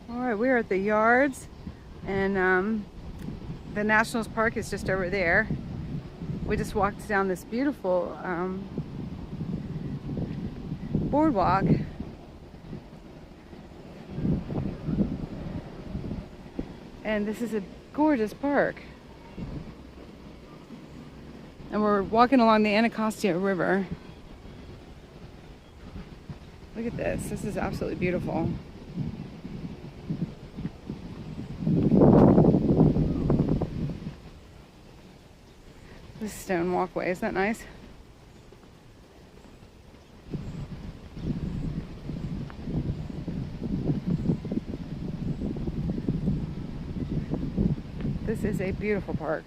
All right, we're at the yards, and the Nationals Park is just over there. We just walked down this beautiful boardwalk. And this is a gorgeous park. And we're walking along the Anacostia River. Look at this. This is absolutely beautiful. This stone walkway, isn't that nice? This is a beautiful park.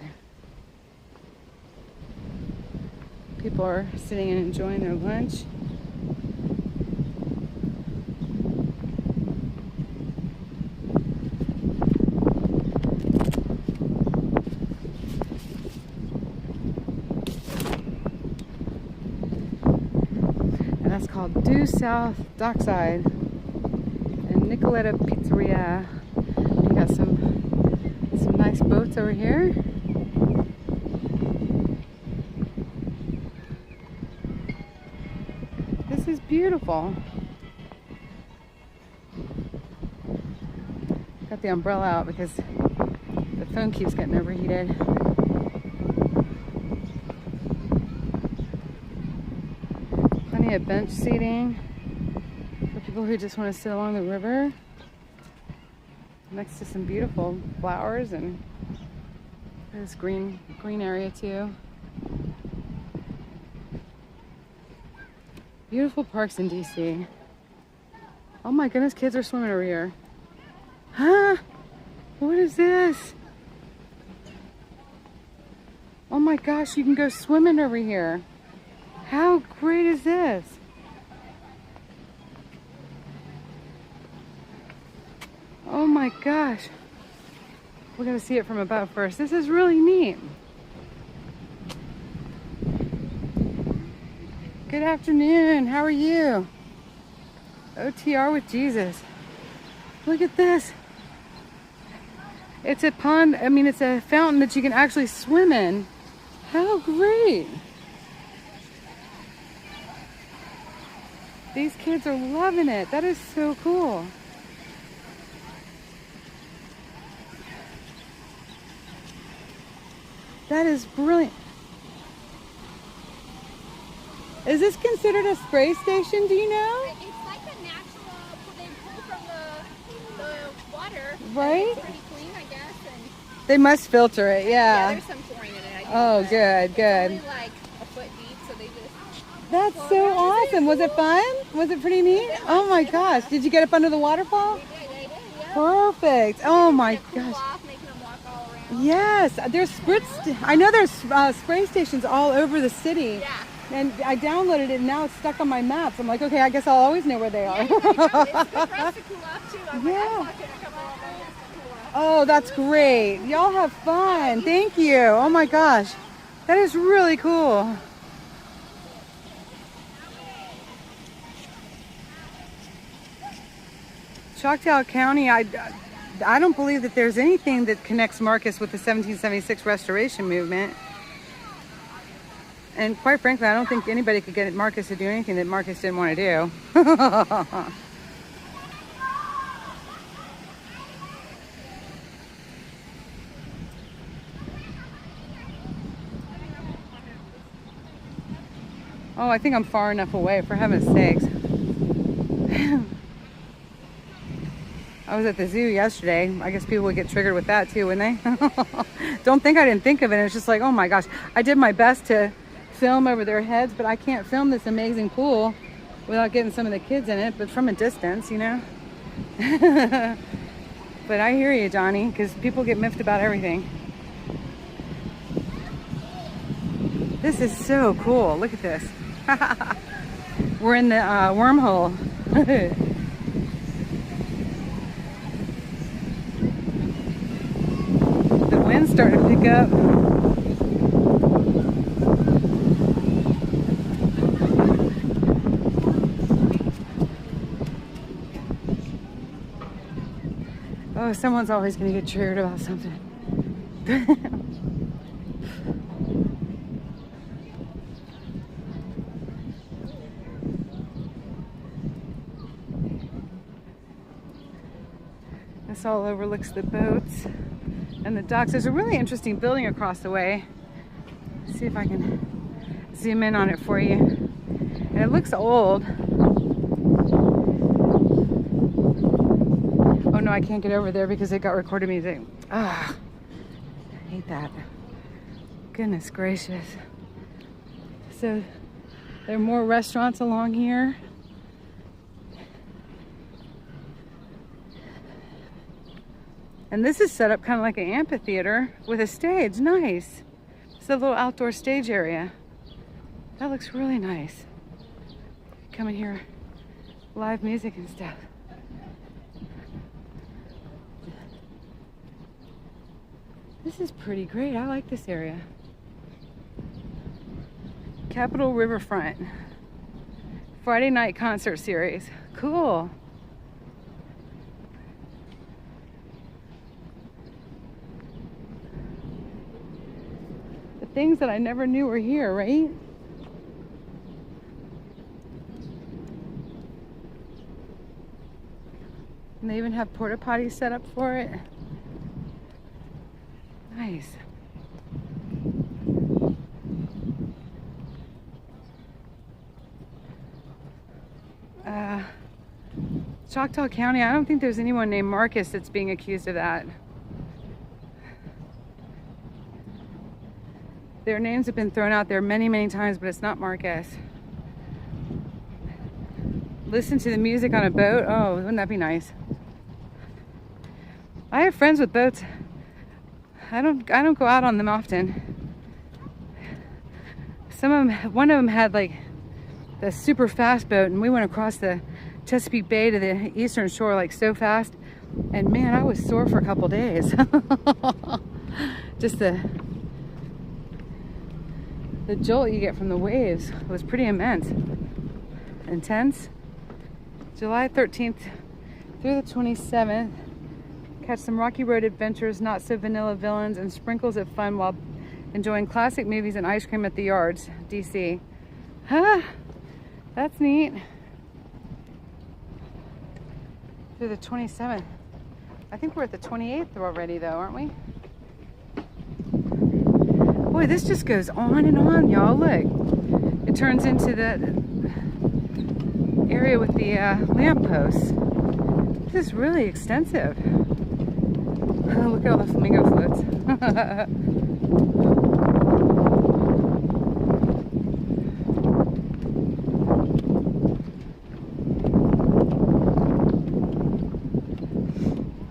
People are sitting and enjoying their lunch. And that's called Due South Dockside and Nicoletta Pizzeria. We got some nice boats over here. This is beautiful. Got the umbrella out because the phone keeps getting overheated. Plenty of bench seating for people who just want to sit along the river. Next to some beautiful flowers, and this green area too. Beautiful parks in DC. Oh my goodness, kids are swimming over here. Huh? What is this? Oh my gosh, you can go swimming over here. How great is this? Oh my gosh. We're gonna see it from above first. This is really neat. Good afternoon, how are you? OTR with Jesus. Look at this. It's a pond, it's a fountain that you can actually swim in. How great. These kids are loving it. That is so cool. That is brilliant. Is this considered a spray station, do you know? It's like a natural, they pull from the water. Right? It's pretty clean, I guess. And they must filter it, yeah, yeah. there's some chlorine in it. Oh, good, good. It's only like a foot deep, so they just... That's so awesome. Was it fun? Was it pretty neat? Oh my gosh. Did you get up under the waterfall? They did, yeah. Perfect. Oh my gosh. Off, making them walk all around. Yes, there's I know there's spray stations all over the city. Yeah. And I downloaded it and now it's stuck on my maps. I'm like, okay, I guess I'll always know where they are. Yeah, it's good for us to cool off too. I'm Yeah. like, I'm walking a couple of minutes to cool off. Oh, that's great. Y'all have fun. Thank you. Oh my gosh. That is really cool. Choctaw County, I don't believe that there's anything that connects Marcus with the 1776 Restoration Movement. And quite frankly, I don't think anybody could get Marcus to do anything that Marcus didn't want to do. Oh, I think I'm far enough away, for heaven's sakes. I was at the zoo yesterday. I guess people would get triggered with that too, wouldn't they? Don't think I didn't think of it. It's just like, oh my gosh. I did my best to film over their heads, but I can't film this amazing pool without getting some of the kids in it, but from a distance, you know? But I hear you, Johnny, because people get miffed about everything. This is so cool. Look at this. We're in the wormhole. The wind's starting to pick up. Oh, someone's always going to get triggered about something. This all overlooks the boats and the docks. There's a really interesting building across the way. Let's see if I can zoom in on it for you. And it looks old. Oh no, I can't get over there because it got recorded music. Ah, I hate that. Goodness gracious. So there are more restaurants along here. And this is set up kind of like an amphitheater with a stage. Nice. It's a little outdoor stage area. That looks really nice. Come and hear live music and stuff. This is pretty great. I like this area. Capitol Riverfront. Friday night concert series. Cool. The things that I never knew were here, right? And they even have porta potties set up for it. Nice. Choctaw County, I don't think there's anyone named Marcus that's being accused of that. Their names have been thrown out there many, many times, but it's not Marcus. Listen to the music on a boat. Oh, wouldn't that be nice? I have friends with boats. I don't go out on them often. One of them had like the super fast boat, and we went across the Chesapeake Bay to the eastern shore like so fast, and man, I was sore for a couple days. Just the jolt you get from the waves was pretty intense. July 13th through the 27th. Catch some rocky road adventures, not so vanilla villains, and sprinkles of fun while enjoying classic movies and ice cream at the yards, DC. Huh? That's neat. Through the 27th. I think we're at the 28th already though, aren't we? Boy, this just goes on and on, y'all. Look. It turns into the area with the lampposts. This is really extensive. Look at all the flamingo floats.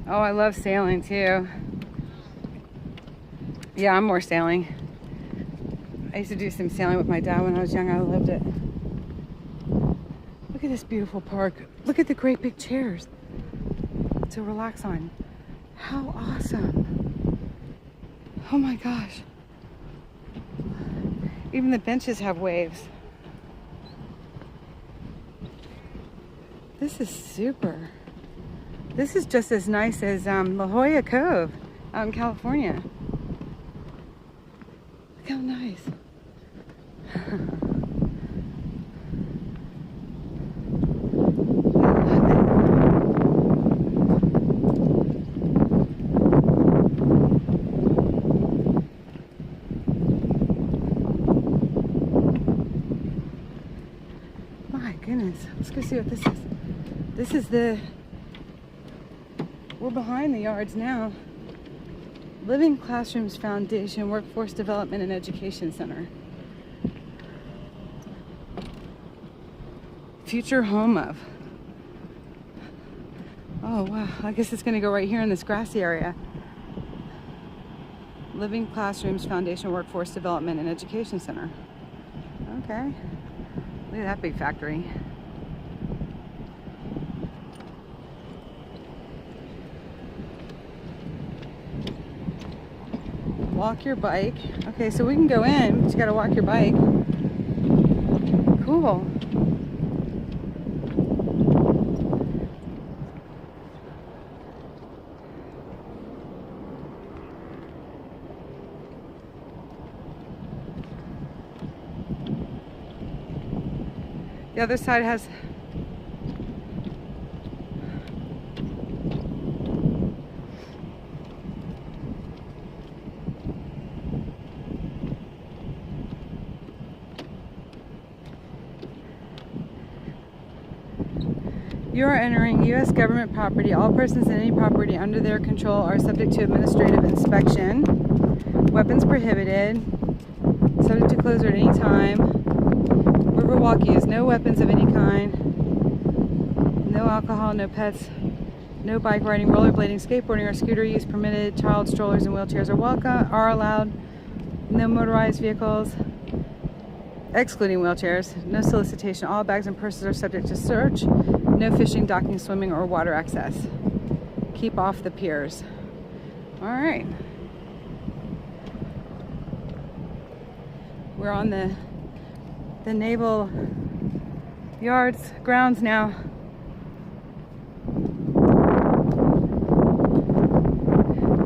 Oh, I love sailing too. Yeah, I'm more sailing. I used to do some sailing with my dad when I was young. I loved it. Look at this beautiful park. Look at the great big chairs to relax on. How awesome. Oh my gosh. Even the benches have waves. This is super. This is just as nice as La Jolla Cove out in California. Look how nice. My goodness. Let's go see what this is. This is we're behind the yards now. Living Classrooms Foundation, Workforce Development and Education Center. Future home of. Oh wow, I guess it's gonna go right here in this grassy area. Living Classrooms Foundation, Workforce Development and Education Center. Okay, look at that big factory. Walk your bike. Okay, so we can go in, but you gotta walk your bike. Cool. The other side has You are entering U.S. government property. All persons in any property under their control are subject to administrative inspection. Weapons prohibited. Subject to closure at any time. Riverwalk use. No weapons of any kind. No alcohol, no pets. No bike riding, rollerblading, skateboarding, or scooter use permitted. Child strollers and wheelchairs are allowed. No motorized vehicles, excluding wheelchairs. No solicitation. All bags and purses are subject to search. No fishing, docking, swimming, or water access. Keep off the piers. All right. We're on the Naval Yards grounds now.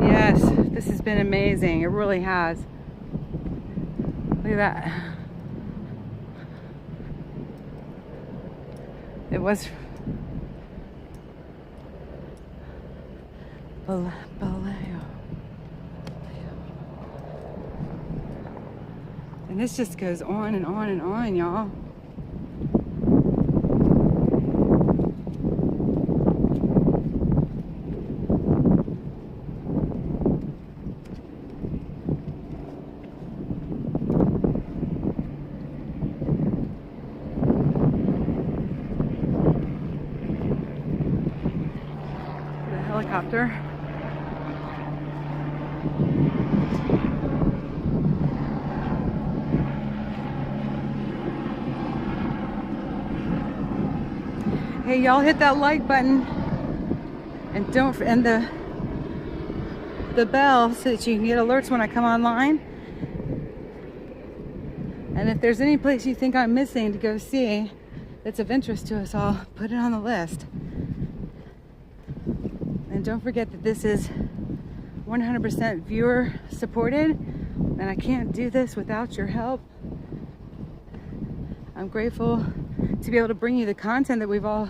Yes, this has been amazing. It really has. Look at that. It was and this just goes on and on and on, y'all. The helicopter. Hey, y'all, hit that like button and the bell so that you can get alerts when I come online. And if there's any place you think I'm missing to go see that's of interest to us all, put it on the list. And don't forget that this is 100% viewer supported, and I can't do this without your help. I'm grateful to be able to bring you the content that we've all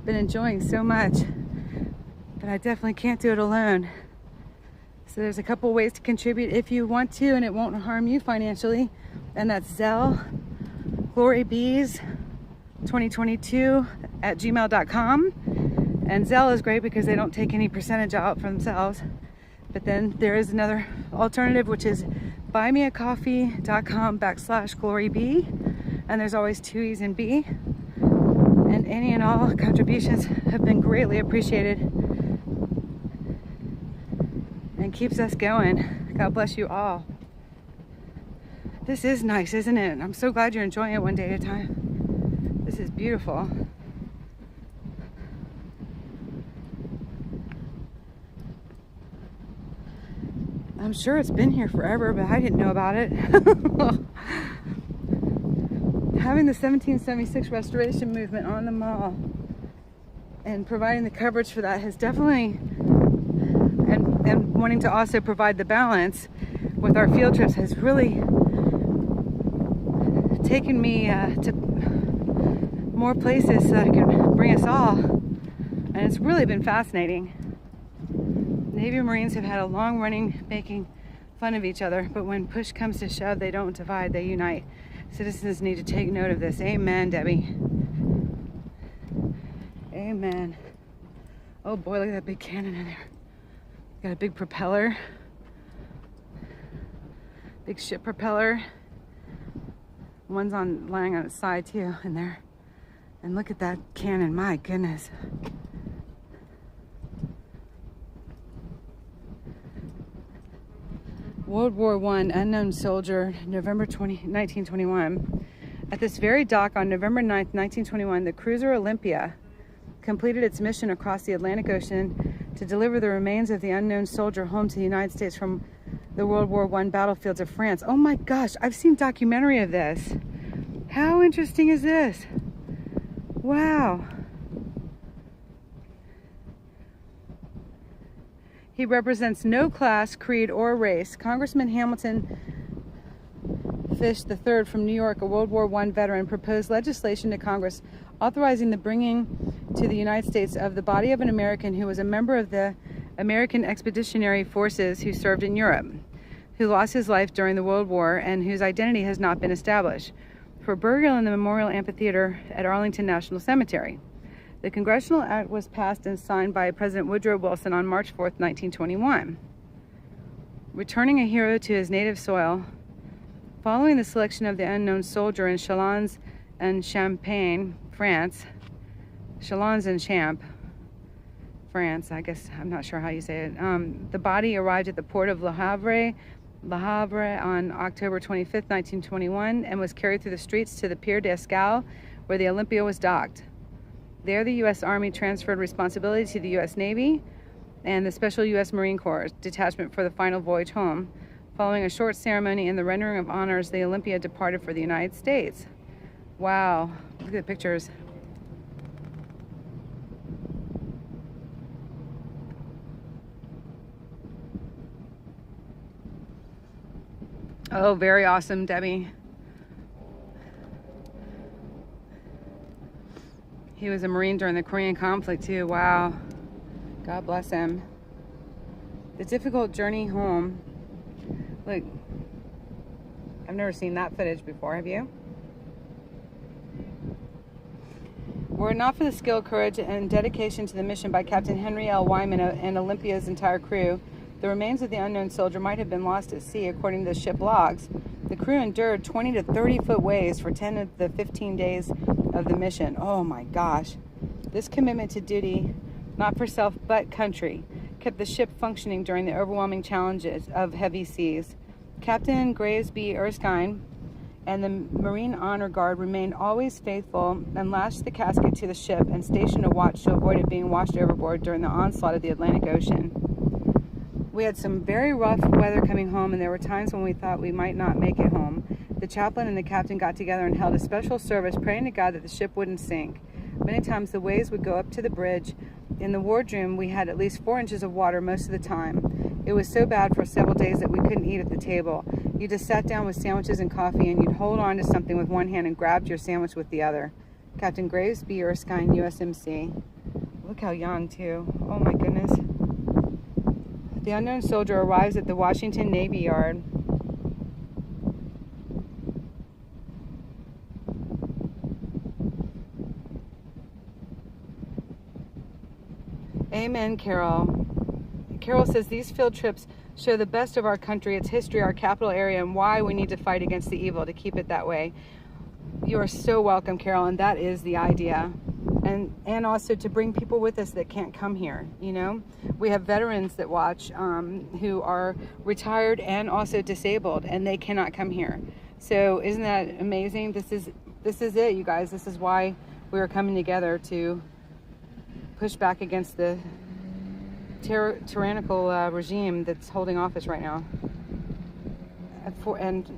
been enjoying so much, but I definitely can't do it alone. So there's a couple ways to contribute if you want to, and it won't harm you financially, and that's Zelle, glorybees2022@gmail.com. And Zelle is great because they don't take any percentage out for themselves. But then there is another alternative, which is buymeacoffee.com/gloryb. And there's always two E's in B. And any and all contributions have been greatly appreciated and keeps us going. God bless you all. This is nice, isn't it? I'm so glad you're enjoying it one day at a time. This is beautiful. I'm sure it's been here forever, but I didn't know about it. Having the 1776 restoration movement on the mall and providing the coverage for that has definitely, and wanting to also provide the balance with our field trips, has really taken me to more places so that I can bring us all. And it's really been fascinating. Navy Marines have had a long running making fun of each other, but when push comes to shove, they don't divide, they unite. Citizens need to take note of this. Amen, Debbie. Amen. Oh boy, look at that big cannon in there. Got a big propeller. Big ship propeller. One's lying on its side too in there. And look at that cannon, my goodness. World War I, unknown soldier, November 1921. At this very dock on November 9th, 1921, the cruiser Olympia completed its mission across the Atlantic Ocean to deliver the remains of the unknown soldier home to the United States from the World War I battlefields of France. Oh my gosh, I've seen a documentary of this. How interesting is this? Wow. He represents no class, creed, or race. Congressman Hamilton Fish III from New York, a World War I veteran, proposed legislation to Congress authorizing the bringing to the United States of the body of an American who was a member of the American Expeditionary Forces who served in Europe, who lost his life during the World War and whose identity has not been established, for burial in the Memorial Amphitheater at Arlington National Cemetery. The Congressional Act was passed and signed by President Woodrow Wilson on March 4, 1921. Returning a hero to his native soil, following the selection of the unknown soldier in Chalons and Champagne, France, Chalons and Champ, France, I guess, I'm not sure how you say it. The body arrived at the port of Le Havre on October 25, 1921, and was carried through the streets to the Pier d'Escale, where the Olympia was docked. There, the U.S. Army transferred responsibility to the U.S. Navy and the Special U.S. Marine Corps detachment for the final voyage home. Following a short ceremony and the rendering of honors, the Olympia departed for the United States. Wow, look at the pictures. Oh, very awesome, Debbie. He was a Marine during the Korean conflict too. Wow. God bless him. The difficult journey home. Look, I've never seen that footage before, have you? Were it not for the skill, courage, and dedication to the mission by Captain Henry L. Wyman and Olympia's entire crew, the remains of the unknown soldier might have been lost at sea, according to the ship logs. The crew endured 20 to 30 foot waves for 10 of the 15 days of the mission. Oh my gosh. This commitment to duty, not for self but country, kept the ship functioning during the overwhelming challenges of heavy seas. Captain Graves B. Erskine and the Marine Honor Guard remained always faithful and lashed the casket to the ship and stationed a watch to avoid it being washed overboard during the onslaught of the Atlantic Ocean. We had some very rough weather coming home, and there were times when we thought we might not make it home. The chaplain and the captain got together and held a special service, praying to God that the ship wouldn't sink. Many times the waves would go up to the bridge. In the wardroom, we had at least 4 inches of water most of the time. It was so bad for several days that we couldn't eat at the table. You just sat down with sandwiches and coffee, and you'd hold on to something with one hand and grabbed your sandwich with the other. Captain Graves B. Erskine, USMC. Look how young, too. Oh, my goodness. The unknown soldier arrives at the Washington Navy Yard. Amen, Carol. Carol says these field trips show the best of our country, its history, our capital area, and why we need to fight against the evil to keep it that way. You are so welcome, Carol, and that is the idea. And also to bring people with us that can't come here, you know. We have veterans that watch who are retired and also disabled, and they cannot come here. So isn't that amazing? This is it, you guys. This is why we are coming together to push back against the tyrannical regime that's holding office right now, and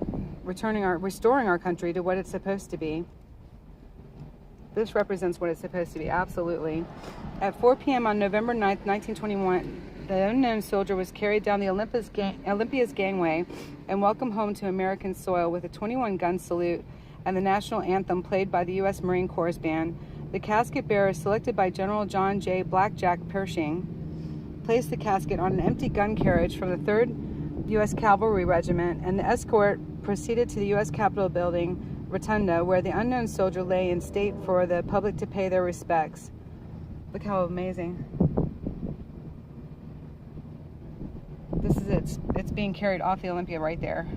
restoring our country to what it's supposed to be. This represents what it's supposed to be, absolutely. At 4 p.m. on November 9th, 1921, the unknown soldier was carried down the Olympia's gangway and welcomed home to American soil with a 21-gun salute and the national anthem played by the U.S. Marine Corps Band. The casket bearer, selected by General John J. Blackjack Pershing, placed the casket on an empty gun carriage from the 3rd U.S. Cavalry Regiment, and the escort proceeded to the U.S. Capitol building Rotunda, where the unknown soldier lay in state for the public to pay their respects. Look how amazing. This is it. It's being carried off the Olympia right there.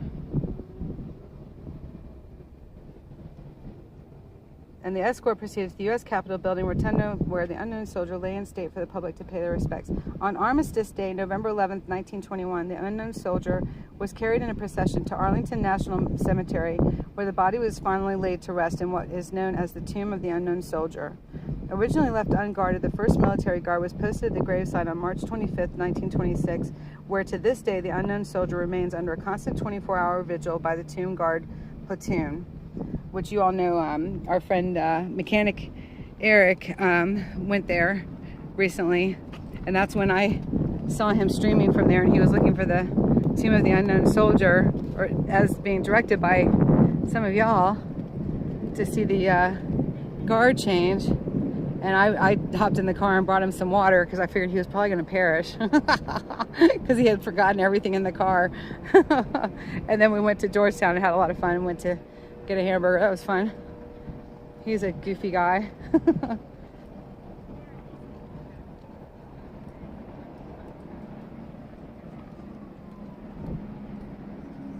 And the escort proceeded to the U.S. Capitol building Rotunda, where the unknown soldier lay in state for the public to pay their respects. On Armistice Day, November 11th, 1921, the unknown soldier was carried in a procession to Arlington National Cemetery, where the body was finally laid to rest in what is known as the Tomb of the Unknown Soldier. Originally left unguarded, the 1st Military Guard was posted at the gravesite on March 25th, 1926, where to this day the unknown soldier remains under a constant 24-hour vigil by the Tomb Guard platoon, which you all know. Our friend Mechanic Eric went there recently, and that's when I saw him streaming from there, and he was looking for the Tomb of the Unknown Soldier, or as being directed by some of y'all to see the guard change. And I hopped in the car and brought him some water because I figured he was probably going to perish because he had forgotten everything in the car. And then we went to Georgetown and had a lot of fun and went to get a hamburger. That was fun. He's a goofy guy.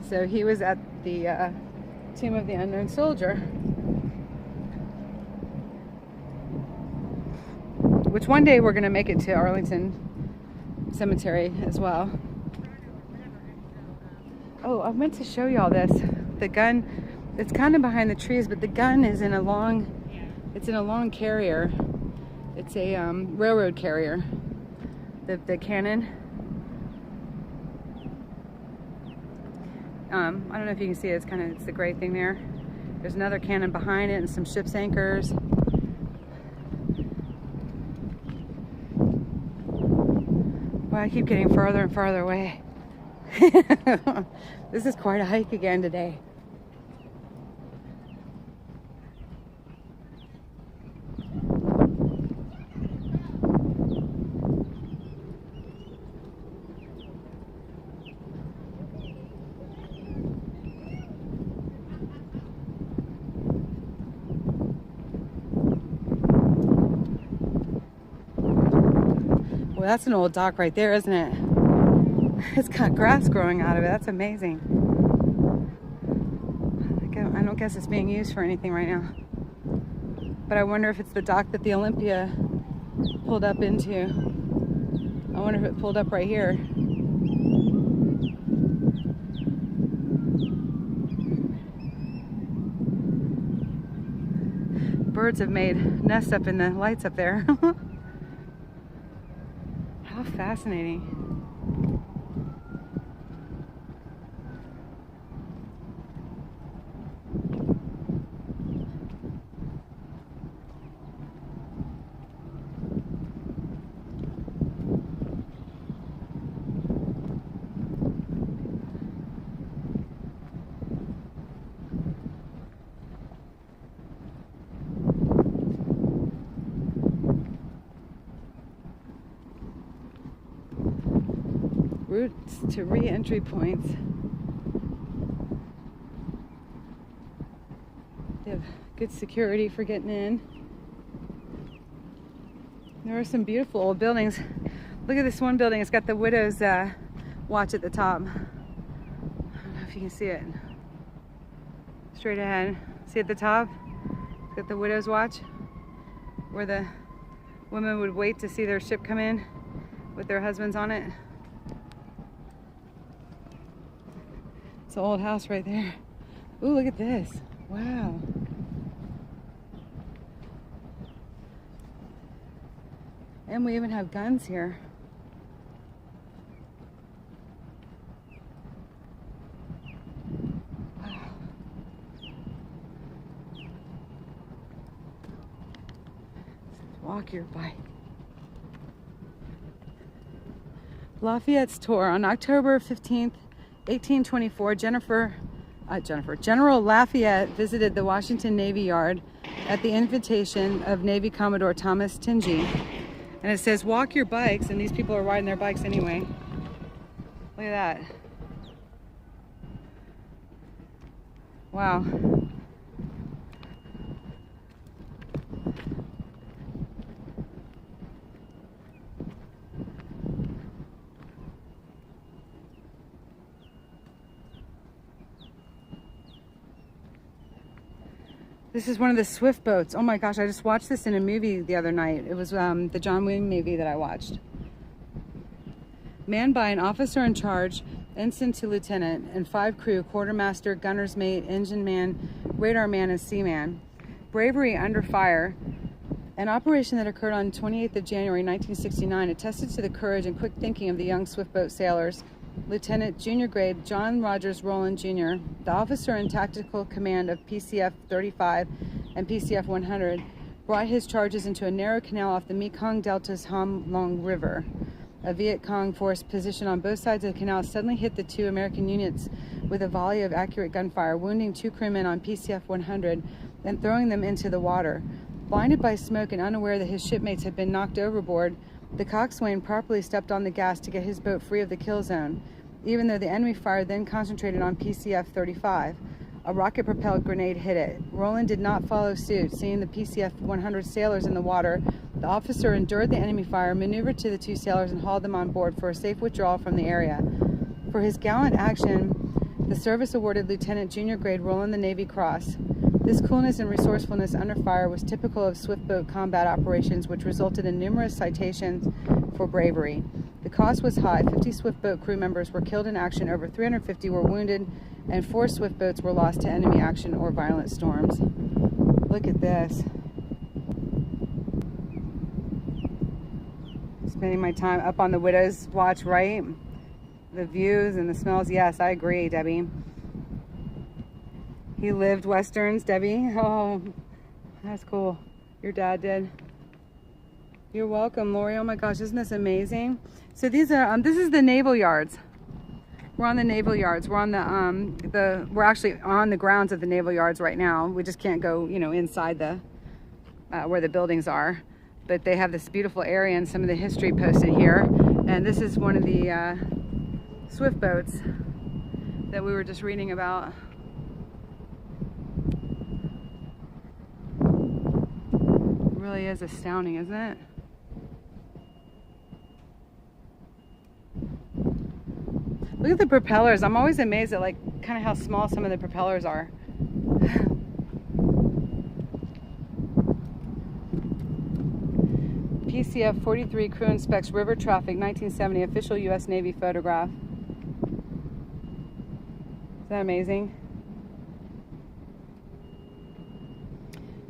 So he was at the Tomb of the Unknown Soldier, which one day we're going to make it to Arlington Cemetery as well. Oh, I meant to show y'all this. The gun, it's kind of behind the trees, but the gun is in a long, it's in a long carrier. It's a railroad carrier, the cannon. I don't know if you can see it, it's the gray thing there. There's another cannon behind it and some ship's anchors. Well, I keep getting further and farther away. This is quite a hike again today. Well, that's an old dock right there, isn't it? It's got grass growing out of it. That's amazing. I don't guess it's being used for anything right now. But I wonder if it's the dock that the Olympia pulled up into. I wonder if it pulled up right here. Birds have made nests up in the lights up there. How fascinating. Routes to re-entry points. They have good security for getting in. There are some beautiful old buildings. Look at this one building. It's got the Widow's Watch at the top. I don't know if you can see it. Straight ahead. See at the top? It's got the Widow's Watch, where the women would wait to see their ship come in with their husbands on it. It's an old house right there. Ooh, look at this. Wow. And we even have guns here. Wow. Walk your bike. Lafayette's tour on October 15th. 1824, General Lafayette visited the Washington Navy Yard at the invitation of Navy Commodore Thomas Tingey. And it says, walk your bikes, and these people are riding their bikes anyway. Look at that. Wow. This is one of the Swift boats. Oh my gosh, I just watched this in a movie the other night. It was the John Wayne movie that I watched. Manned by an officer in charge, ensign to lieutenant, and 5 crew, quartermaster, gunner's mate, engine man, radar man, and seaman. Bravery under fire. An operation that occurred on 28th of January 1969 attested to the courage and quick thinking of the young Swift boat sailors. Lieutenant Junior Grade John Rogers Rowland Jr., the officer in tactical command of PCF 35 and PCF 100, brought his charges into a narrow canal off the Mekong Delta's Ham Long River. A Viet Cong force positioned on both sides of the canal suddenly hit the two American units with a volley of accurate gunfire, wounding 2 crewmen on PCF-100 and throwing them into the water. Blinded by smoke and unaware that his shipmates had been knocked overboard, the coxswain properly stepped on the gas to get his boat free of the kill zone, even though the enemy fire then concentrated on PCF-35. A rocket-propelled grenade hit it. Roland did not follow suit. Seeing the PCF-100 sailors in the water, the officer endured the enemy fire, maneuvered to the 2 sailors, and hauled them on board for a safe withdrawal from the area. For his gallant action, the service awarded Lieutenant Junior Grade Roland the Navy Cross. This coolness and resourcefulness under fire was typical of swift boat combat operations, which resulted in numerous citations for bravery. The cost was high. 50 swift boat crew members were killed in action, over 350 were wounded, and 4 swift boats were lost to enemy action or violent storms. Look at this. Spending my time up on the Widow's Watch, right? The views and the smells. Yes, I agree, Debbie. He lived Westerns, Debbie. Oh, that's cool. Your dad did. You're welcome, Lori. Oh my gosh, isn't this amazing? So these are, this is the naval yards. We're on the naval yards. We're on we're actually on the grounds of the naval yards right now. We just can't go, you know, inside the, where the buildings are. But they have this beautiful area and some of the history posted here. And this is one of the swift boats that we were just reading about. It really is astounding, isn't it? Look at the propellers. I'm always amazed at like kind of how small some of the propellers are. PCF-43 crew inspects river traffic, 1970, official U.S. Navy photograph. Is that amazing?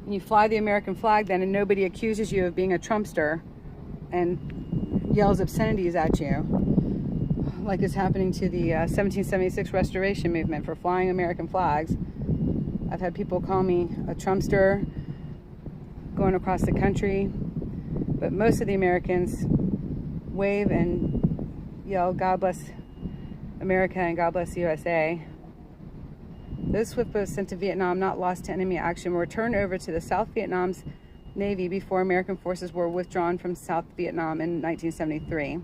And you fly the American flag then, and nobody accuses you of being a Trumpster and yells obscenities at you, like is happening to the 1776 restoration movement for flying American flags. I've had people call me a Trumpster going across the country, but most of the Americans wave and yell, "God bless America" and "God bless USA." Those swift boats sent to Vietnam, not lost to enemy action, were turned over to the South Vietnam's Navy before American forces were withdrawn from South Vietnam in 1973.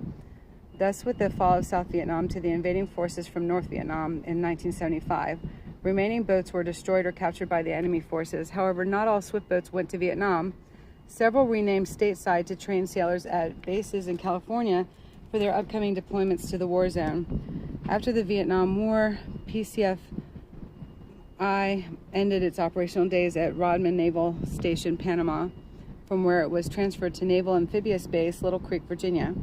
Thus, with the fall of South Vietnam to the invading forces from North Vietnam in 1975, remaining boats were destroyed or captured by the enemy forces. However, not all swift boats went to Vietnam. Several renamed stateside to train sailors at bases in California for their upcoming deployments to the war zone. After the Vietnam War, PCF-I ended its operational days at Rodman Naval Station, Panama, from where it was transferred to Naval Amphibious Base, Little Creek, Virginia.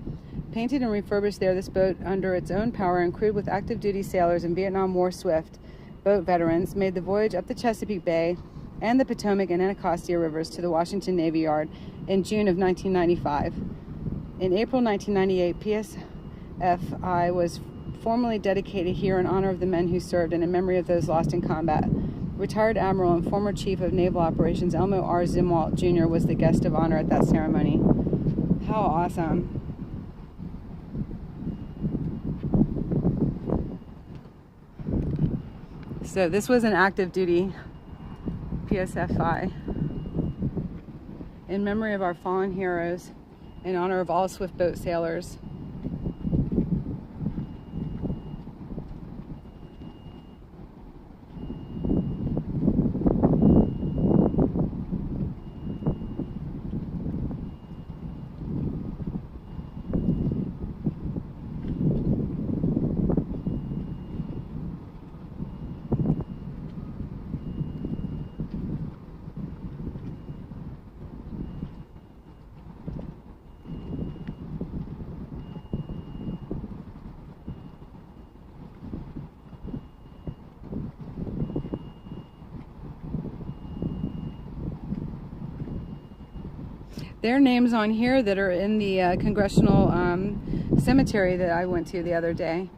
Painted and refurbished there, this boat, under its own power and crewed with active duty sailors and Vietnam War swift boat veterans, made the voyage up the Chesapeake Bay and the Potomac and Anacostia rivers to the Washington Navy Yard in June of 1995. In April 1998, PCF-I was formally dedicated here in honor of the men who served and in memory of those lost in combat. Retired Admiral and former Chief of Naval Operations Elmo R. Zimwalt Jr. was the guest of honor at that ceremony. How awesome. So this was an active duty PCF-I in memory of our fallen heroes, in honor of all swift boat sailors. There are names on here that are in the Congressional cemetery that I went to the other day.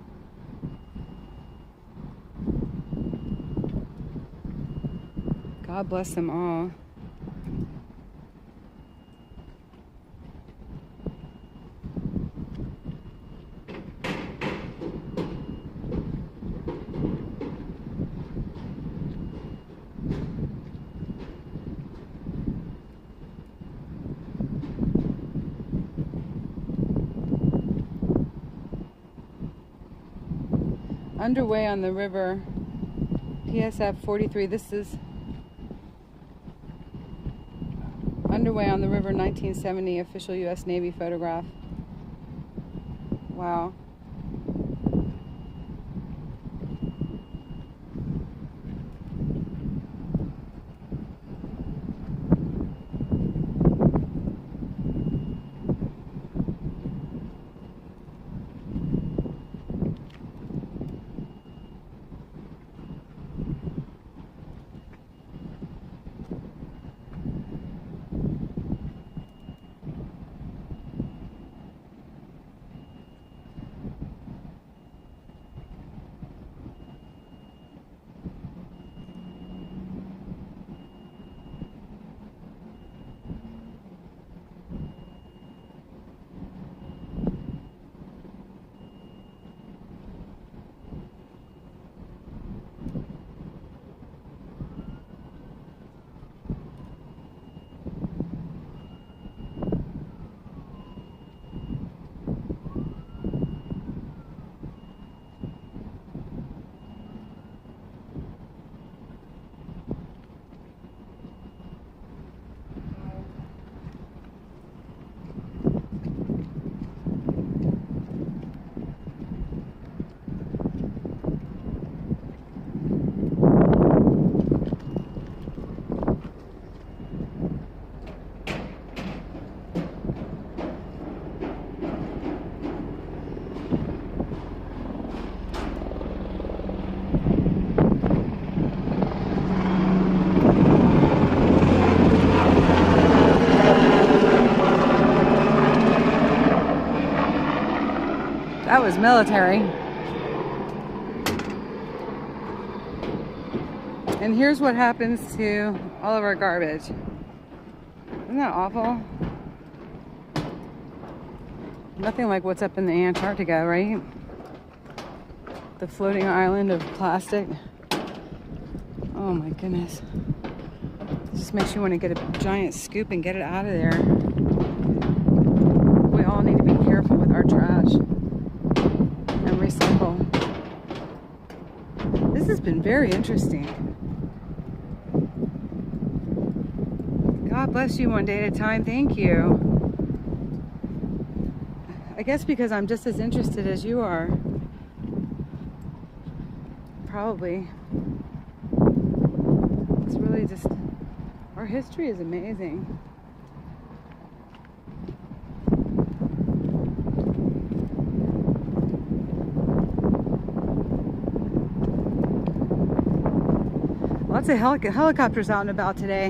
God bless them all. Underway on the river. PSF 43. This is underway on the river, 1970. Official U.S. Navy photograph. Wow. That was military. And here's what happens to all of our garbage. Isn't that awful? Nothing like what's up in the Antarctica, right? The floating island of plastic. Oh my goodness. It just makes you want to get a giant scoop and get it out of there. We all need to be careful with our trash and recycle. This has been very interesting. God bless you one day at a time. Thank you. I guess because I'm just as interested as you are. Probably. It's really just, our history is amazing. Lots of helicopters out and about today.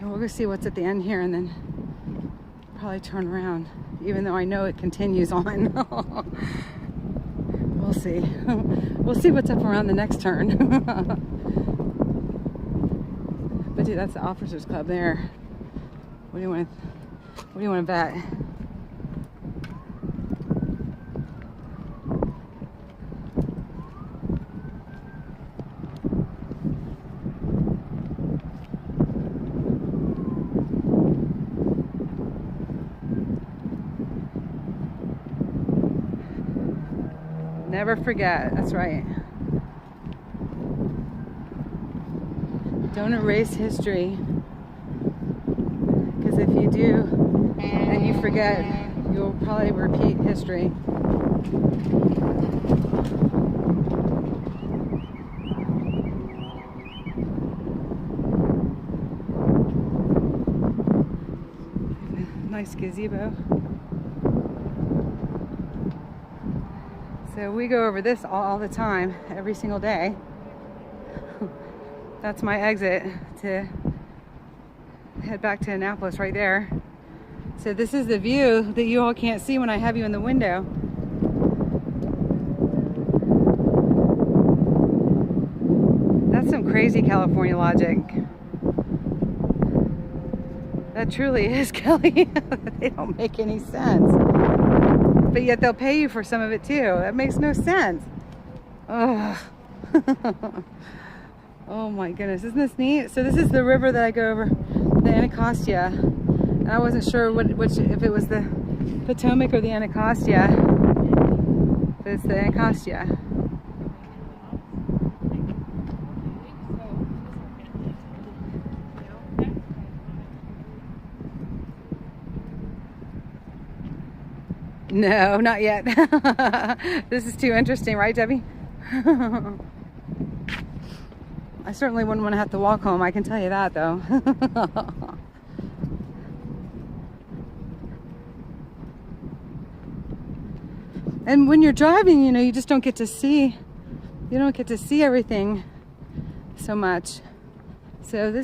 And we'll go see what's at the end here and then probably turn around, even though I know it continues on. We'll see. We'll see what's up around the next turn. But dude, that's the Officers Club there. What do you want to bet? Never forget, that's right. Don't erase history. Because if you do, and you forget, you'll probably repeat history. Nice gazebo. So we go over this all the time, every single day. That's my exit to head back to Annapolis right there. So this is the view that you all can't see when I have you in the window. That's some crazy California logic. That truly is, Kelly. They don't make any sense. But yet they'll pay you for some of it too. That makes no sense. Ugh. Oh my goodness, isn't this neat? So this is the river that I go over, the Anacostia. And I wasn't sure which if it was the Potomac or the Anacostia. It's the Anacostia. No, not yet. This is too interesting, right, Debbie? I certainly wouldn't want to have to walk home, I can tell you that, though. And when you're driving, you know, you just don't get to see, you don't get to see everything so much. So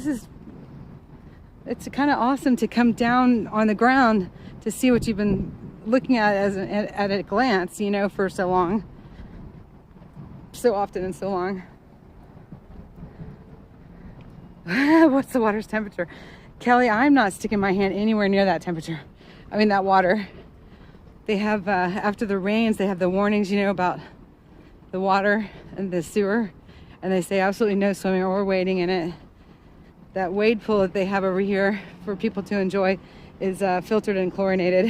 it's kind of awesome to come down on the ground to see what you've been looking at at a glance, you know, for so long, so often and so long. What's the water's temperature? Kelly, I'm not sticking my hand anywhere near that temperature. I mean, that water. They have, after the rains, they have the warnings, you know, about the water and the sewer. And they say absolutely no swimming or wading in it. That wade pool that they have over here for people to enjoy is filtered and chlorinated.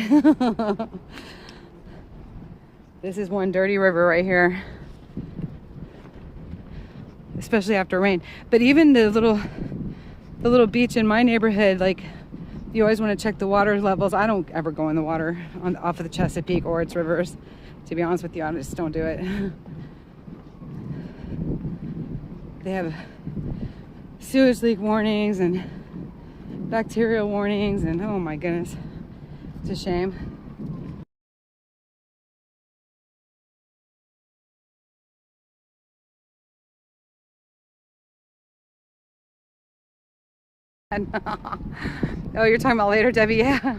This is one dirty river right here. Especially after rain. But even the little beach in my neighborhood, like, you always want to check the water levels. I don't ever go in the water off of the Chesapeake or its rivers. To be honest with you, I just don't do it. They have sewage leak warnings and bacterial warnings, and oh my goodness, it's a shame. Oh, you're talking about later, Debbie? Yeah.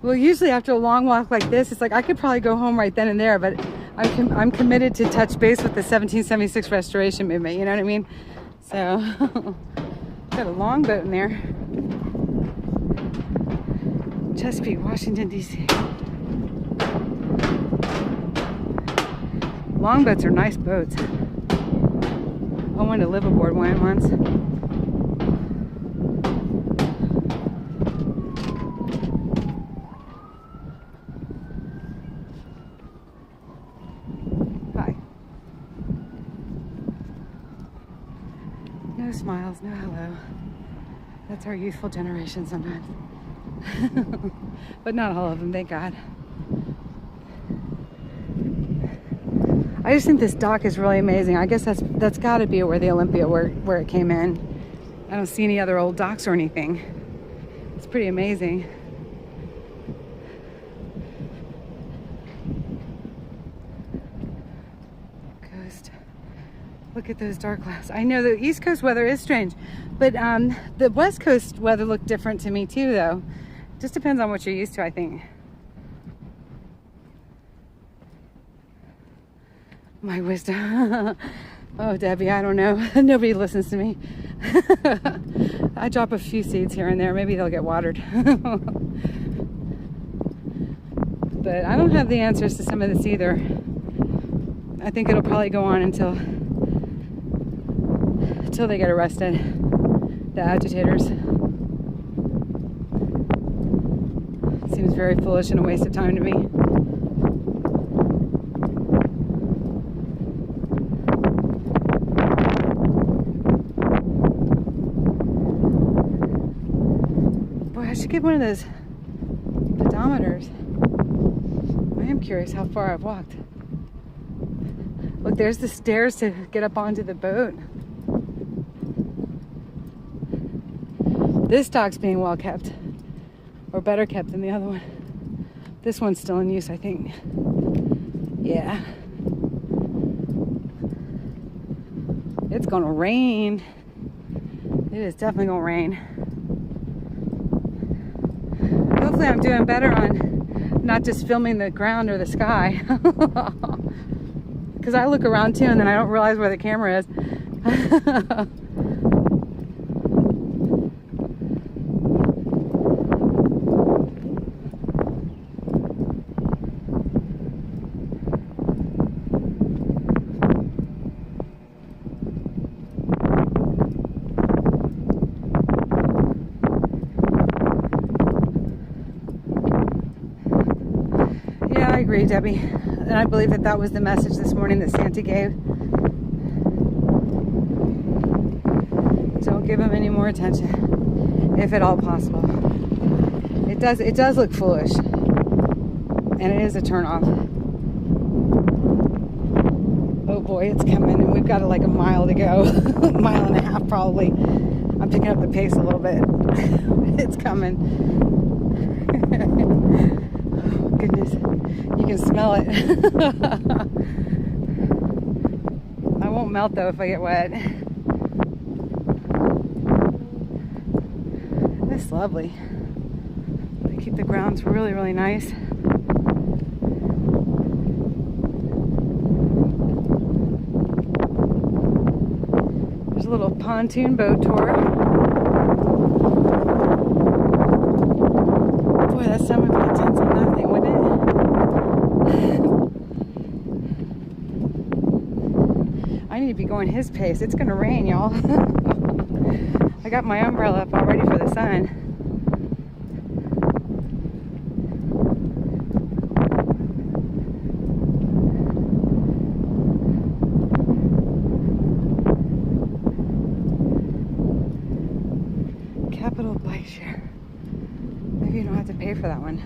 Well, usually after a long walk like this, it's like I could probably go home right then and there, but I'm committed to touch base with the 1776 restoration movement, you know what I mean? So, got a long boat in there. Chesapeake, Washington, D.C. Long boats are nice boats. I wanted to live aboard one once. Hi. No smiles, no hello. That's our youthful generation sometimes. But not all of them, thank God. I just think this dock is really amazing. I guess that's got to be where the Olympia where it came in. I don't see any other old docks or anything. It's pretty amazing. Coast. Look at those dark clouds. I know the East Coast weather is strange, but the West Coast weather looked different to me too, though. Just depends on what you're used to, I think. My wisdom. Oh, Debbie, I don't know. Nobody listens to me. I drop a few seeds here and there. Maybe they'll get watered. But I don't have the answers to some of this either. I think it'll probably go on until they get arrested, the agitators. Seems very foolish and a waste of time to me. I should get one of those pedometers. I am curious how far I've walked. Look, there's the stairs to get up onto the boat. This dock's being well kept, or better kept than the other one. This one's still in use, I think. Yeah. It's gonna rain. It is definitely gonna rain. Hopefully I'm doing better on not just filming the ground or the sky. Because I look around too and then I don't realize where the camera is. agree, Debbie. And I believe that that was the message this morning that Santa gave. Don't give him any more attention, if at all possible. It does look foolish. And it is a turnoff. Oh boy, it's coming. And we've got like a mile to go. A mile and a half probably. I'm picking up the pace a little bit. It's coming. Oh, goodness. You can smell it. I won't melt though if I get wet. It's lovely. They keep the grounds really, really nice. There's a little pontoon boat tour. Boy, that sun would be intense on that thing, wouldn't it? I need to be going his pace. It's gonna rain, y'all. I got my umbrella up all ready for the sun. Capital Bike Share. Maybe you don't have to pay for that one.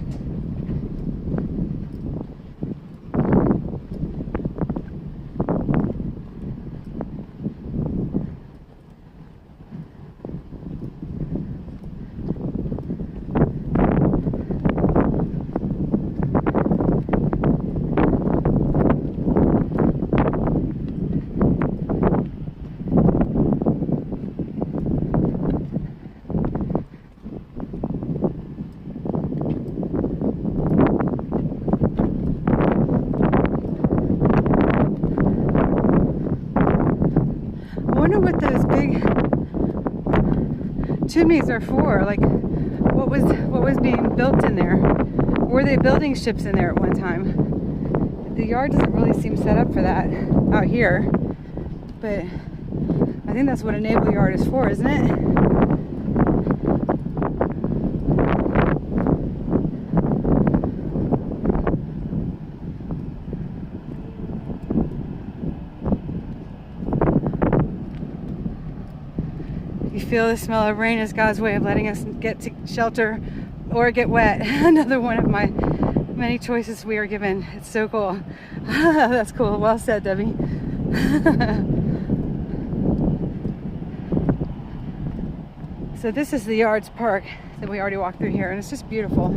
I wonder what those big chimneys are for. Like, what was being built in there? Were they building ships in there at one time? The yard doesn't really seem set up for that out here, but I think that's what a naval yard is for, isn't it? You feel the smell of rain as God's way of letting us get to shelter or get wet. Another one of my many choices we are given. It's so cool. That's cool. Well said, Debbie. So this is the Yards Park that we already walked through here, and it's just beautiful.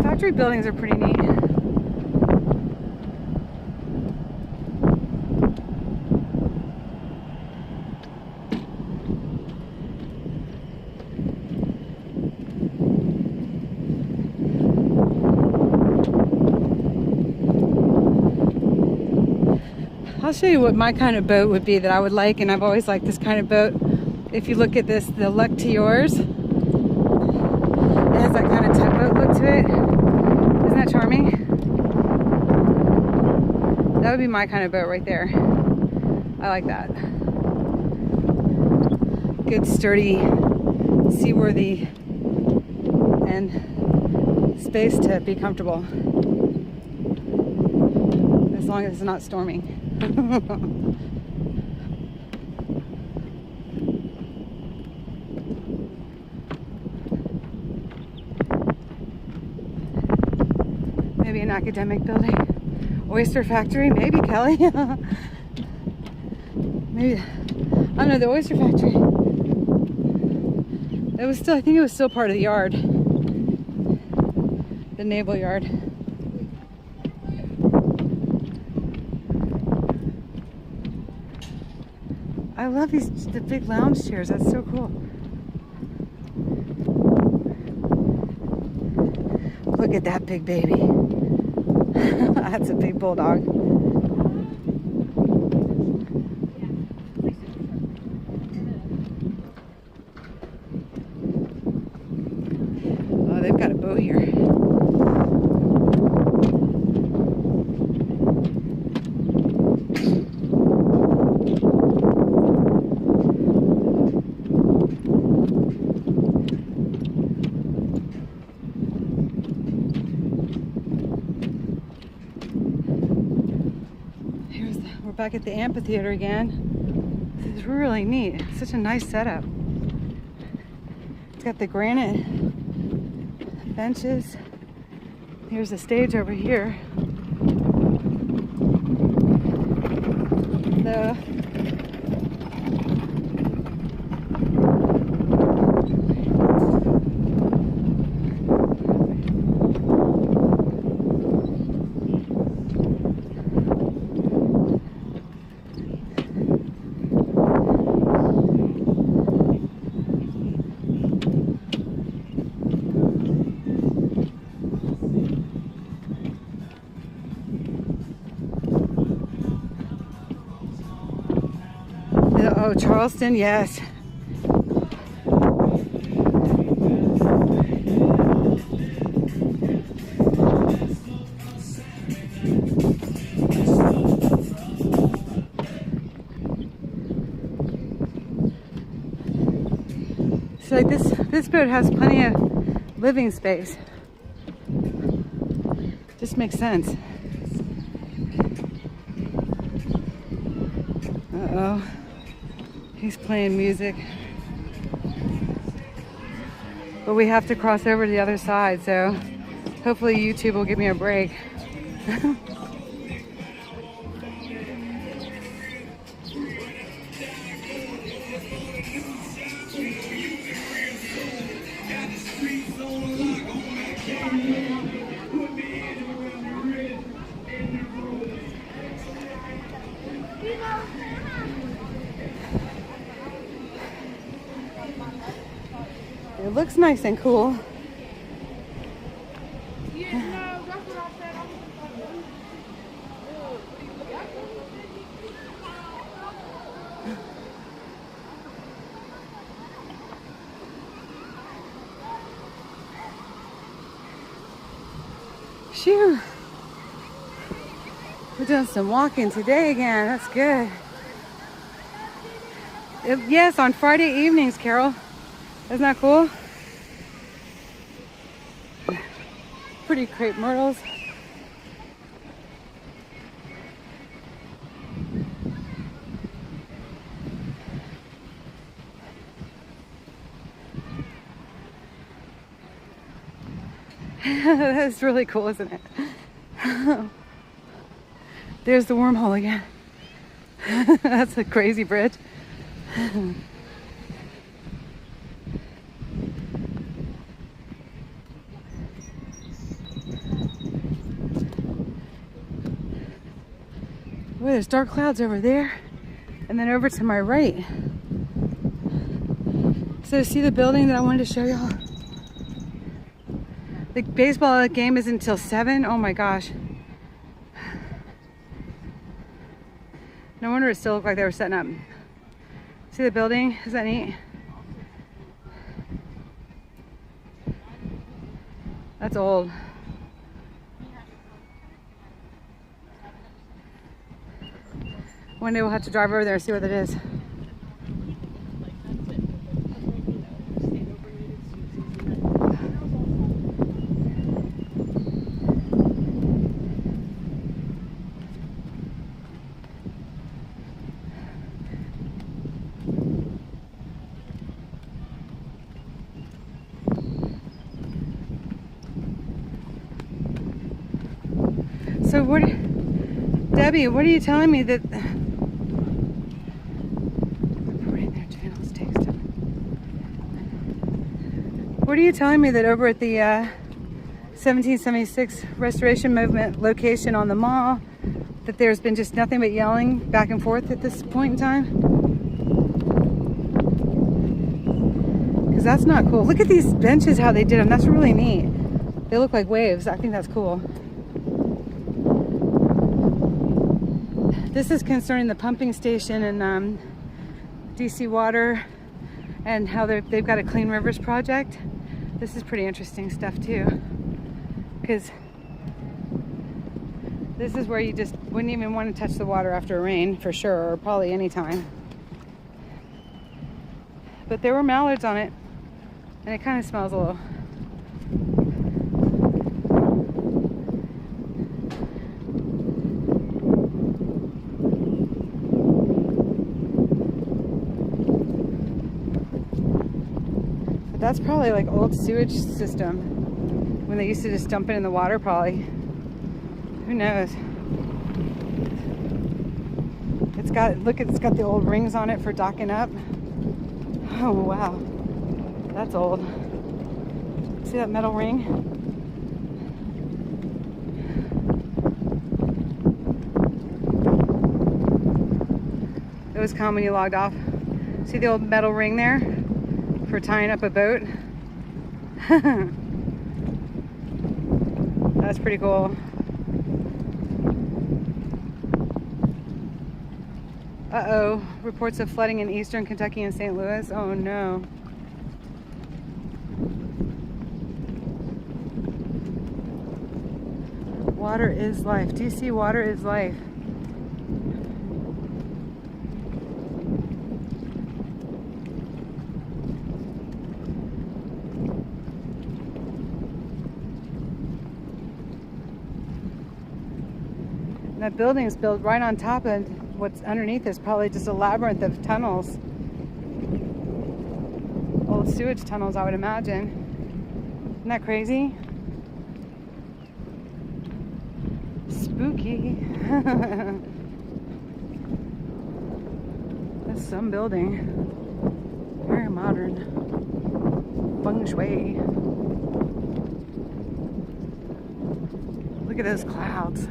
Factory buildings are pretty neat. I'll show you what my kind of boat would be that I would like, and I've always liked this kind of boat. If you look at this, the Luck to Yours, it has that kind of tugboat look to it. Isn't that charming? That would be my kind of boat right there. I like that. Good, sturdy, seaworthy, and space to be comfortable. As long as it's not storming. Maybe an academic building. Oyster factory, maybe, Kelly. Maybe, I don't know, the oyster factory. It was still, I think it was still part of the yard. The naval yard. I love the big lounge chairs. That's so cool. Look at that big baby. That's a big bulldog. Oh, they've got a boat here. back at the amphitheater again. This is really neat. It's such a nice setup. It's got the granite benches. Here's the stage over here. Oh, Charleston, yes. So like this boat has plenty of living space. Just makes sense. Uh-oh. He's playing music. But we have to cross over to the other side, so hopefully YouTube will give me a break. It looks nice and cool. Phew. We're doing some walking today again. That's good. Yes, on Friday evenings, Carol. Isn't that cool? Pretty crepe myrtles. That's really cool, isn't it? There's the wormhole again. That's a crazy bridge. Boy, there's dark clouds over there, and then over to my right. So see the building that I wanted to show y'all? The baseball game is until 7. Oh my gosh. No wonder it still looked like they were setting up. See the building? Is that neat? That's old. One day we'll have to drive over there and see what it is. So Debbie, what are you telling me that what are you telling me that over at the 1776 Restoration Movement location on the mall that there's been just nothing but yelling back and forth at this point in time? Because that's not cool. Look at these benches, how they did them. That's really neat. They look like waves. I think that's cool. This is concerning the pumping station and DC Water and how they've got a Clean Rivers project. This is pretty interesting stuff too, because this is where you just wouldn't even want to touch the water after rain, for sure, or probably any time. But there were mallards on it, and it kind of smells a little. But that's probably like old sewage system when they used to just dump it in the water, probably. Who knows? It's got, look, it's got the old rings on it for docking up. Oh wow, that's old. See that metal ring? It was calm when you logged off. See the old metal ring there for tying up a boat? That's pretty cool. Uh-oh, reports of flooding in eastern Kentucky and St. Louis. Oh no. Water is life. DC, water is life. And that building is built right on top of what's underneath is probably just a labyrinth of tunnels. Old sewage tunnels, I would imagine. Isn't that crazy? Spooky. That's some building. Very modern. Feng shui. Look at those clouds.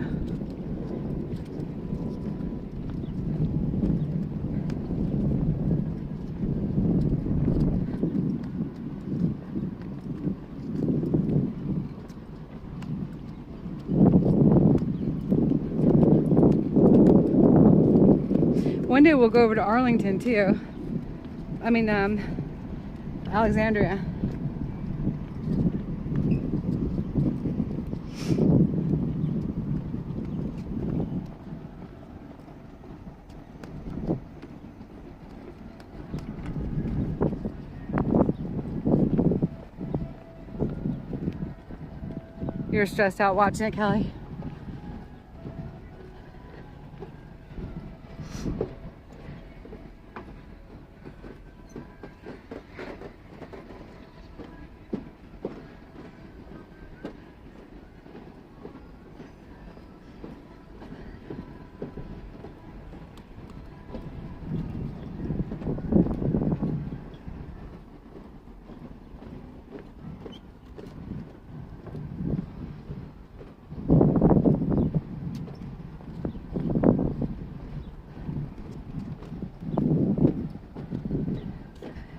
One day we'll go over to Arlington too. I mean, Alexandria. You're stressed out watching it, Kelly?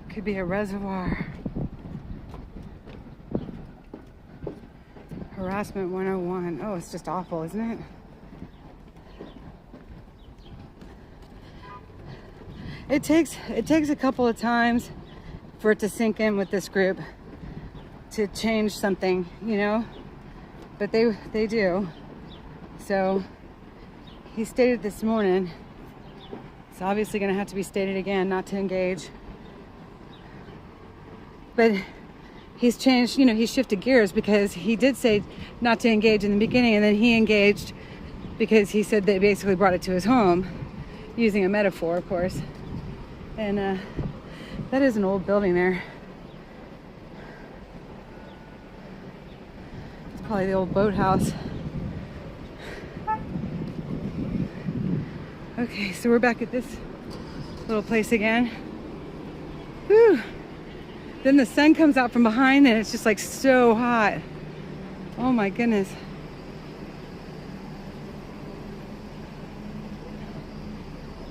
Could be a reservoir. Harassment 101. Oh, it's just awful, isn't it? It takes a couple of times for it to sink in with this group to change something, you know, but they do. So he stated this morning, it's obviously going to have to be stated again, not to engage. But he's changed, you know, he shifted gears because he did say not to engage in the beginning, and then he engaged because he said they basically brought it to his home, using a metaphor, of course. And that is an old building there. It's probably the old boathouse. Okay, so we're back at this little place again. Whew. Then the sun comes out from behind and it's just like so hot. Oh my goodness.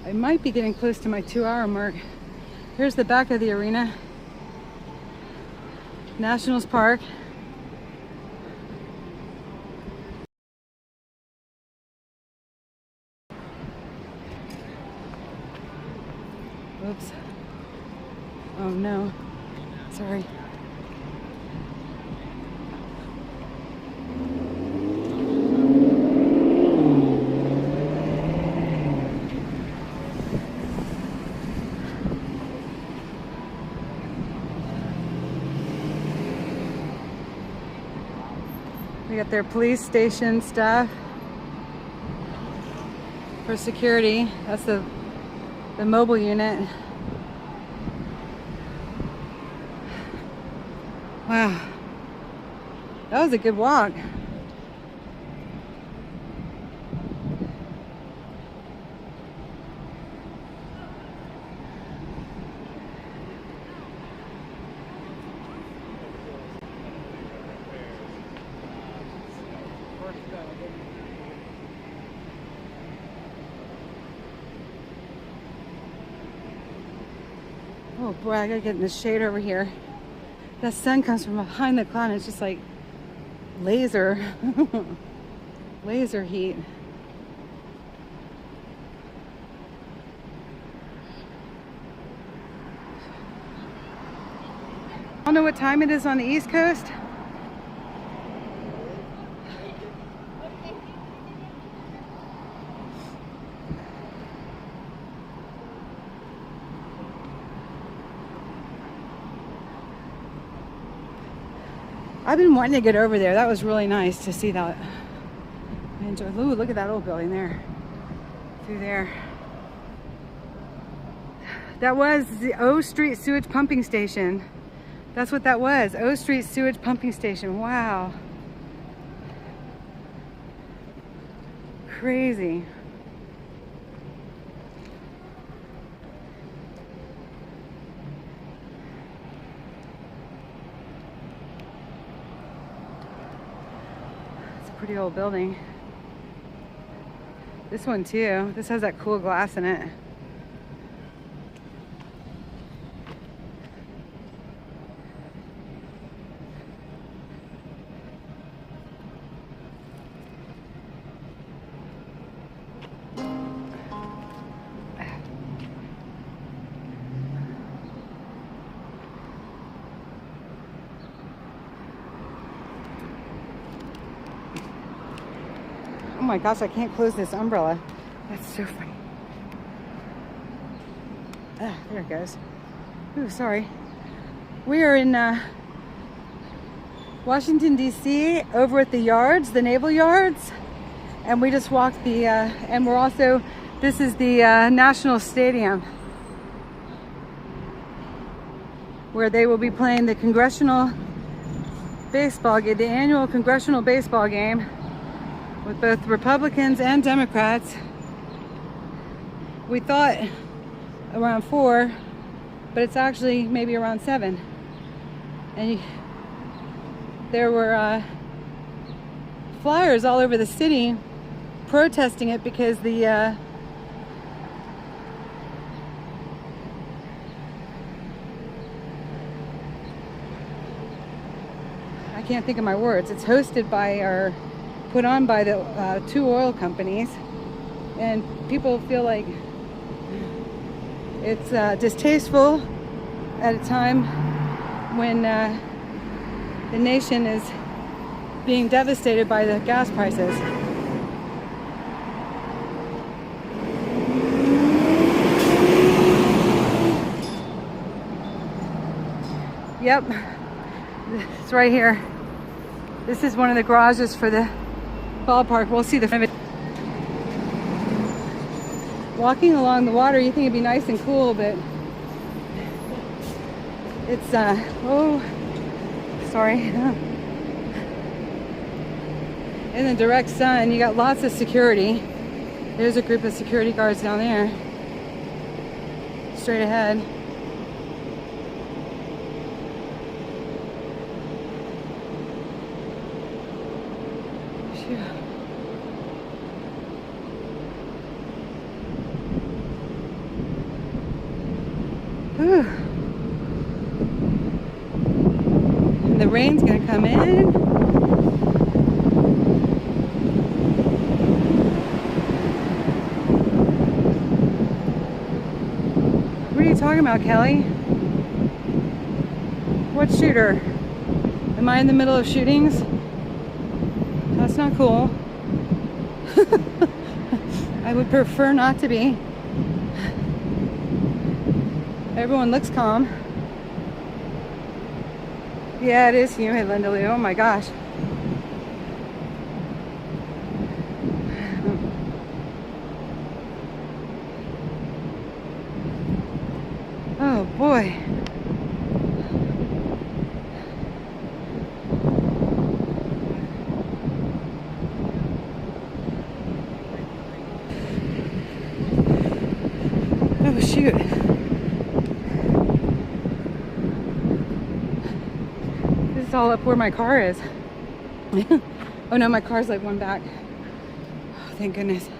I might be getting close to my 2-hour mark. Here's the back of the arena. Nationals Park. Oops. Oh no. Sorry. They got their police station stuff for security. That's the mobile unit. Wow. That was a good walk. Oh boy, I gotta get in the shade over here. That sun comes from behind the cloud and it's just like laser, laser heat. I don't know what time it is on the East Coast. I've been wanting to get over there. That was really nice to see that. I enjoyed. Ooh, look at that old building there. Through there. That was the O Street Sewage Pumping Station. That's what that was. O Street Sewage Pumping Station. Wow. Crazy. Pretty old building. This one too. This has that cool glass in it. Oh my gosh, I can't close this umbrella. That's so funny. Ah, there it goes. Ooh, sorry. We are in Washington, D.C., over at the yards, the Naval yards. And we just walked the, and we're also, this is the National Stadium, where they will be playing the Congressional baseball game, the annual Congressional baseball game, with both Republicans and Democrats. We thought around 4, but it's actually maybe around 7. And there were flyers all over the city protesting it because the I can't think of my words. It's hosted by or put on by the 2 oil companies, and people feel like it's distasteful at a time when the nation is being devastated by the gas prices. Yep, it's right here. This is one of the garages for the ballpark. We'll see the front of it. Walking along the water, you think it'd be nice and cool, but it's oh, sorry. In the direct sun, you got lots of security. There's a group of security guards down there, straight ahead. Whew. And the rain's gonna come in. What are you talking about, Kelly? What shooter? Am I in the middle of shootings? That's not cool. I would prefer not to be. Everyone looks calm. Yeah, it is humid, Linda Lou. Oh my gosh. Oh boy. It's all up where my car is. Oh no, my car's like one back. Oh, thank goodness.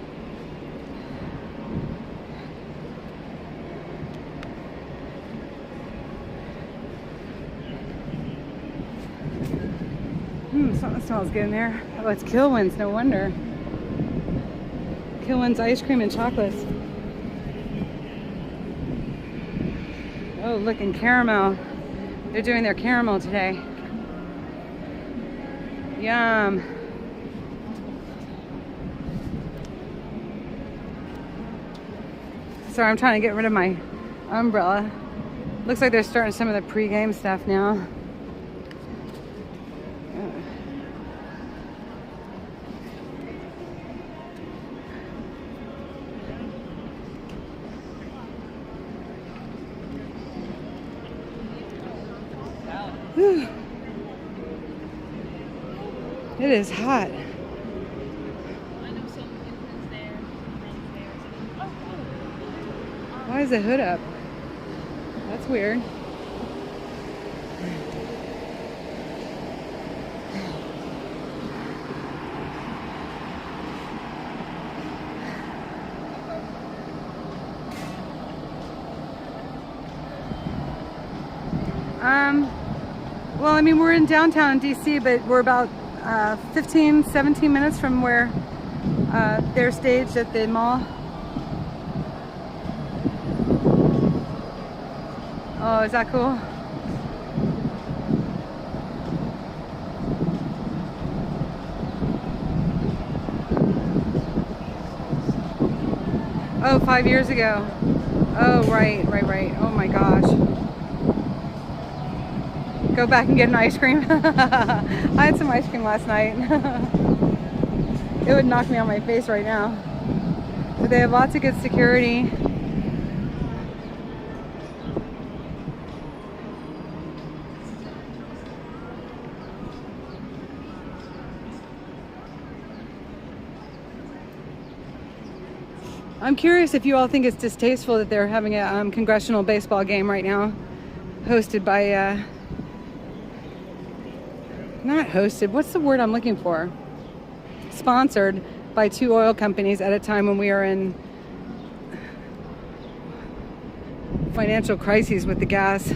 Something smells good in there. Oh, it's Kilwin's, no wonder. Kilwin's ice cream and chocolates. Oh, look, and caramel. They're doing their caramel today. Yum. Sorry, I'm trying to get rid of my umbrella. Looks like they're starting some of the pre-game stuff now. Whew. It is hot. Why is the hood up? That's weird. Well, I mean, we're in downtown DC, but we're about 15, 17 minutes from where they're staged at the mall. Oh, is that cool? Oh, 5 years ago. Oh, right. Oh my gosh. Go back and get an ice cream. I had some ice cream last night. It would knock me on my face right now. But they have lots of good security. I'm curious if you all think it's distasteful that they're having a congressional baseball game right now, hosted by, not hosted, what's the word I'm looking for? Sponsored by two oil companies at a time when we are in financial crises with the gas.